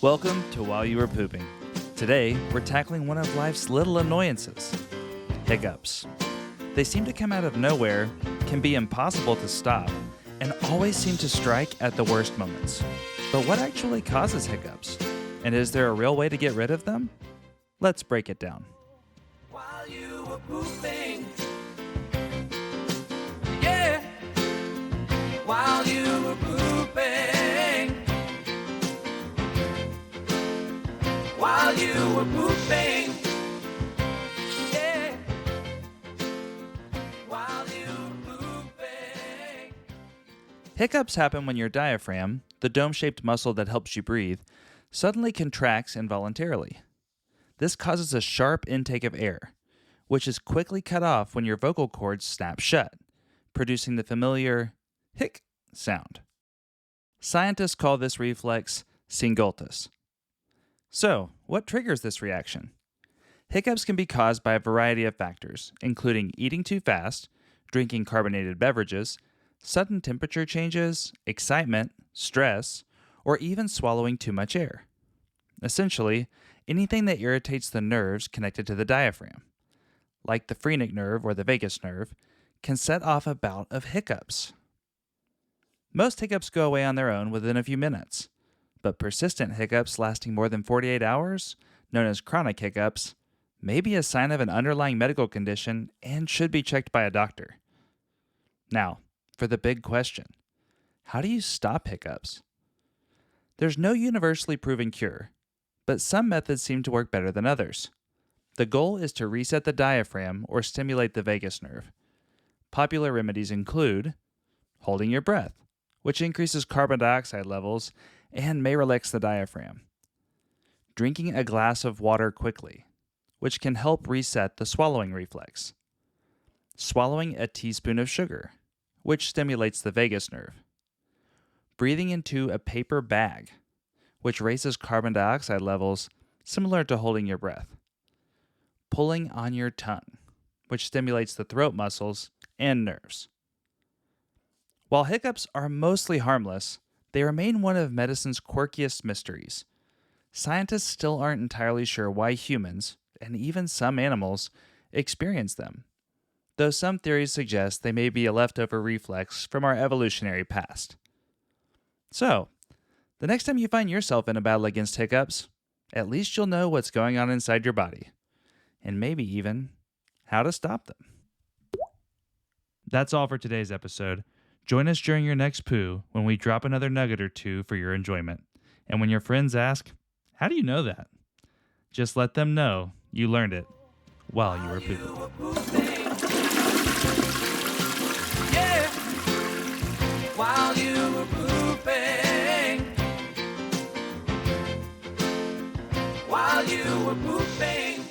Welcome to While You Were Pooping. Today, we're tackling one of life's little annoyances, hiccups. They seem to come out of nowhere, can be impossible to stop, and always seem to strike at the worst moments. But what actually causes hiccups? And is there a real way to get rid of them? Let's break it down. While you were pooping, yeah. While you were pooping, while you were pooping, yeah. While you were pooping. Hiccups happen when your diaphragm, the dome-shaped muscle that helps you breathe, suddenly contracts involuntarily. This causes a sharp intake of air, which is quickly cut off when your vocal cords snap shut, producing the familiar hic sound. Scientists call this reflex singultus. So, what triggers this reaction? Hiccups can be caused by a variety of factors, including eating too fast, drinking carbonated beverages, sudden temperature changes, excitement, stress, or even swallowing too much air. Essentially, anything that irritates the nerves connected to the diaphragm, like the phrenic nerve or the vagus nerve, can set off a bout of hiccups. Most hiccups go away on their own within a few minutes, but persistent hiccups lasting more than 48 hours, known as chronic hiccups, may be a sign of an underlying medical condition and should be checked by a doctor. Now, for the big question, how do you stop hiccups? There's no universally proven cure, but some methods seem to work better than others. The goal is to reset the diaphragm or stimulate the vagus nerve. Popular remedies include holding your breath, which increases carbon dioxide levels and may relax the diaphragm. Drinking a glass of water quickly, which can help reset the swallowing reflex. Swallowing a teaspoon of sugar, which stimulates the vagus nerve. Breathing into a paper bag, which raises carbon dioxide levels similar to holding your breath. Pulling on your tongue, which stimulates the throat muscles and nerves. While hiccups are mostly harmless, they remain one of medicine's quirkiest mysteries. Scientists still aren't entirely sure why humans, and even some animals, experience them, though some theories suggest they may be a leftover reflex from our evolutionary past. So, the next time you find yourself in a battle against hiccups, at least you'll know what's going on inside your body, and maybe even how to stop them. That's all for today's episode. Join us during your next poo when we drop another nugget or two for your enjoyment. And when your friends ask, "How do you know that?" just let them know you learned it while you were pooping. Yeah. While you were pooping, while you were pooping.